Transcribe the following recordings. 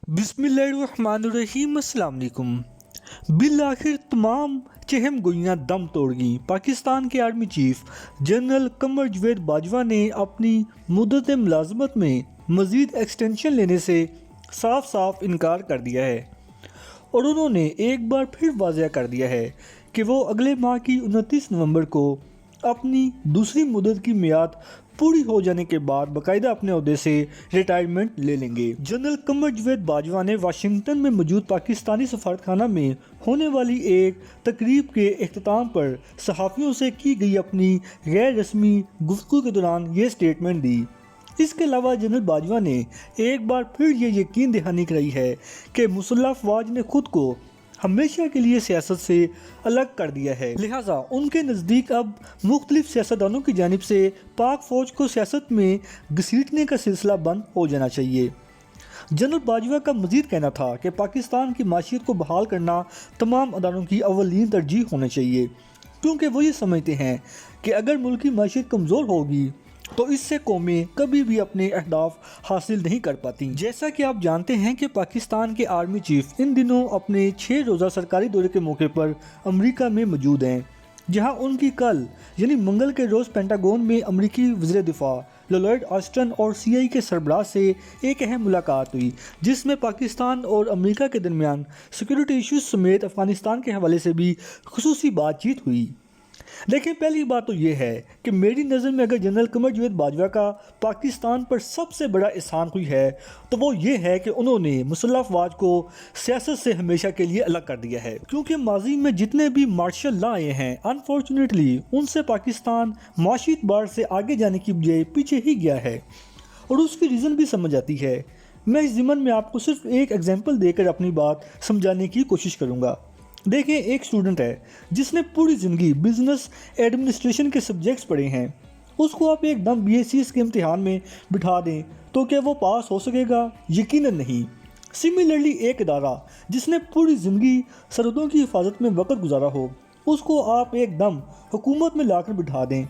बिस्मिल्लाहिर्रहमानिर्रहीम। अस्सलाम वालेकुम। बिलाखिर तमाम चहम गोइयाँ दम तोड़ गईं। पाकिस्तान के army chief general Qamar Javed Bajwa ने अपनी मुद्दत मुलाजमत में मज़ीद एक्सटेंशन लेने से साफ साफ इनकार कर दिया है और उन्होंने एक बार फिर वाज़ह कर दिया है कि वो अगले माह की 29 नवंबर को अपनी दूसरी मुद्दत की मियाद पूरी हो जाने के बाद बाकायदा अपने ओहदे से रिटायरमेंट ले लेंगे। जनरल कमर जावेद बाजवा ने वाशिंगटन में मौजूद पाकिस्तानी सफारतखाना में होने वाली एक तकरीब के इख्तिताम पर सहाफ़ियों से की गई अपनी गैर रस्मी गुफ्तगू के दौरान ये स्टेटमेंट दी। इसके अलावा जनरल बाजवा ने एक बार फिर ये यकीन दहानी कराई है कि मुसल्लह अफवाज ने खुद को हमेशा के लिए सियासत से अलग कर दिया है, लिहाजा उनके नज़दीक अब मुख्तलिफ सियासतदानों की जानिब से पाक फ़ौज को सियासत में घसीटने का सिलसिला बंद हो जाना चाहिए। जनरल बाजवा का मज़ीद कहना था कि पाकिस्तान की माशियत को बहाल करना तमाम अदारों की अव्वलीन तरजीह होनी चाहिए, क्योंकि वो ये समझते हैं कि अगर मुल्क की माशियत कमज़ोर होगी तो इससे कौमें कभी भी अपने अहदाफ हासिल नहीं कर पाती। जैसा कि आप जानते हैं कि पाकिस्तान के आर्मी चीफ इन दिनों अपने 6 रोज़ा सरकारी दौरे के मौके पर अमेरिका में मौजूद हैं, जहां उनकी कल यानी मंगल के रोज़ पेंटागन में अमेरिकी वज़ीर दिफा लॉयड ऑस्टिन और सीआई के सरबराह से एक अहम मुलाकात हुई, जिसमें पाकिस्तान और अमेरिका के दरमियान सिक्योरिटी इशूज़ समेत अफ़गानिस्तान के हवाले से भी खुसूसी बातचीत हुई। लेकिन पहली बात तो ये है कि मेरी नज़र में अगर जनरल कमर जावेद बाजवा का पाकिस्तान पर सबसे बड़ा एहसान कोई है तो वो ये है कि उन्होंने मुसल्लह अफवाज को सियासत से हमेशा के लिए अलग कर दिया है, क्योंकि माजी में जितने भी मार्शल लॉ आए हैं अनफॉर्चुनेटली उनसे पाकिस्तान माशी एतबार से आगे जाने की बजाय पीछे ही गया है और उसकी रीज़न भी समझ आती है। मैं इस ज़िमन में आपको सिर्फ एक एग्जाम्पल देकर अपनी बात समझाने की कोशिश करूँगा। देखिए, एक स्टूडेंट है जिसने पूरी ज़िंदगी बिजनेस एडमिनिस्ट्रेशन के सब्जेक्ट्स पढ़े हैं, उसको आप एकदम BSc के इम्तिहान में बिठा दें तो क्या वो पास हो सकेगा? यकीनन नहीं। सिमिलरली एक इदारा जिसने पूरी ज़िंदगी सरहदों की हिफाजत में वक्त गुजारा हो, उसको आप एकदम हुकूमत में लाकर बिठा दें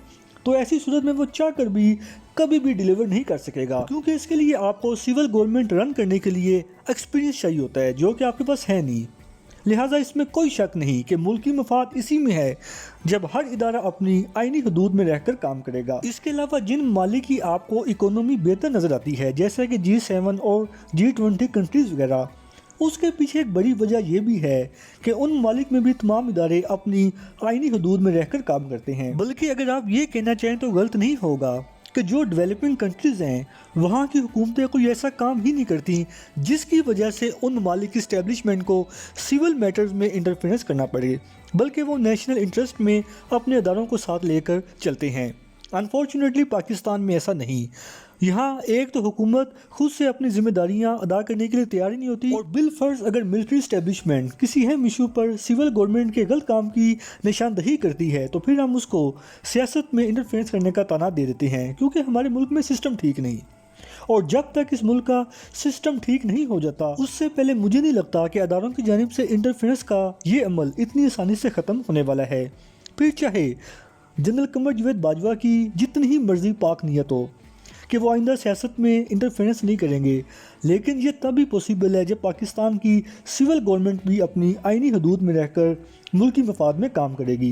तो ऐसी सूरत में वो चाह कर भी कभी भी डिलीवर नहीं कर सकेगा, क्योंकि इसके लिए आपको सिविल गवर्नमेंट रन करने के लिए एक्सपीरियंस चाहिए होता है, जो कि आपके पास है नहीं। लिहाजा इसमें कोई शक नहीं कि मुल्की मफाद इसी में है जब हर इदारा अपनी आईनी हदूद में रहकर काम करेगा। इसके अलावा जिन ममालिक की आपको इकोनॉमी बेहतर नज़र आती है, जैसे कि G7 और G20 कंट्रीज़ वगैरह, उसके पीछे एक बड़ी वजह यह भी है कि उन ममालिक में भी तमाम इदारे अपनी आईनी हदूद में रहकर काम करते हैं। बल्कि अगर आप ये कहना चाहें तो गलत नहीं होगा कि जो डेवलपिंग कंट्रीज़ हैं वहाँ की हुकूमतें कोई ऐसा काम ही नहीं करती जिसकी वजह से उन ममालिक की इस्टेब्लिशमेंट को सिविल मैटर्स में इंटरफेरेंस करना पड़े, बल्कि वो नेशनल इंटरेस्ट में अपने अदारों को साथ लेकर चलते हैं। अनफॉर्चुनेटली पाकिस्तान में ऐसा नहीं। यहाँ एक तो हुकूमत खुद से अपनी जिम्मेदारियाँ अदा करने के लिए तैयार ही नहीं होती, और बिल फर्ज अगर मिलिट्री इस्टेब्लिशमेंट किसी अहम इशू पर सिविल गवर्नमेंट के गलत काम की निशानदही करती है तो फिर हम उसको सियासत में इंटरफेरेंस करने का ताना दे देते हैं, क्योंकि हमारे मुल्क में सिस्टम ठीक नहीं। और जब तक इस मुल्क का सिस्टम ठीक नहीं हो जाता उससे पहले मुझे नहीं लगता कि अदारों की जानिब से इंटरफेरेंस का ये अमल इतनी आसानी से ख़त्म होने वाला है। फिर चाहे जनरल कमर जावेद बाजवा की जितनी ही मर्जी पाक नीयत हो कि वो आइंदा सियासत में इंटरफेरेंस नहीं करेंगे, लेकिन ये तभी पॉसिबल है जब पाकिस्तान की सिविल गवर्नमेंट भी अपनी आईनी हदूद में रहकर मुल्की मफाद में काम करेगी,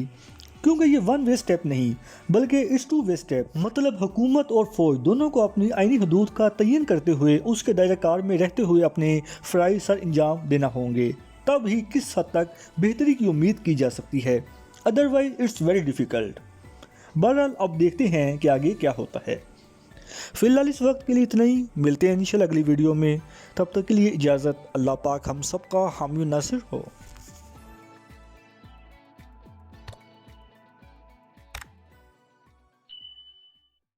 क्योंकि ये वन वे स्टेप नहीं बल्कि इट्स टू वे स्टेप। मतलब हुकूमत और फौज दोनों को अपनी आईनी हदूद का तयन करते हुए उसके दायरा कार में रहते हुए अपने फ़राइज़ सर अंजाम देना होंगे, तब ही किस हद तक बेहतरी की उम्मीद की जा सकती है, अदरवाइज इट्स वेरी डिफ़िकल्ट। बहरहाल अब देखते हैं कि आगे क्या होता है। फ़िलहाल इस वक्त के लिए इतना ही, मिलते हैं इंशाल्लाह अगली वीडियो में। तब तक के लिए इजाज़त। अल्लाह पाक हम सबका हामी नासिर हो।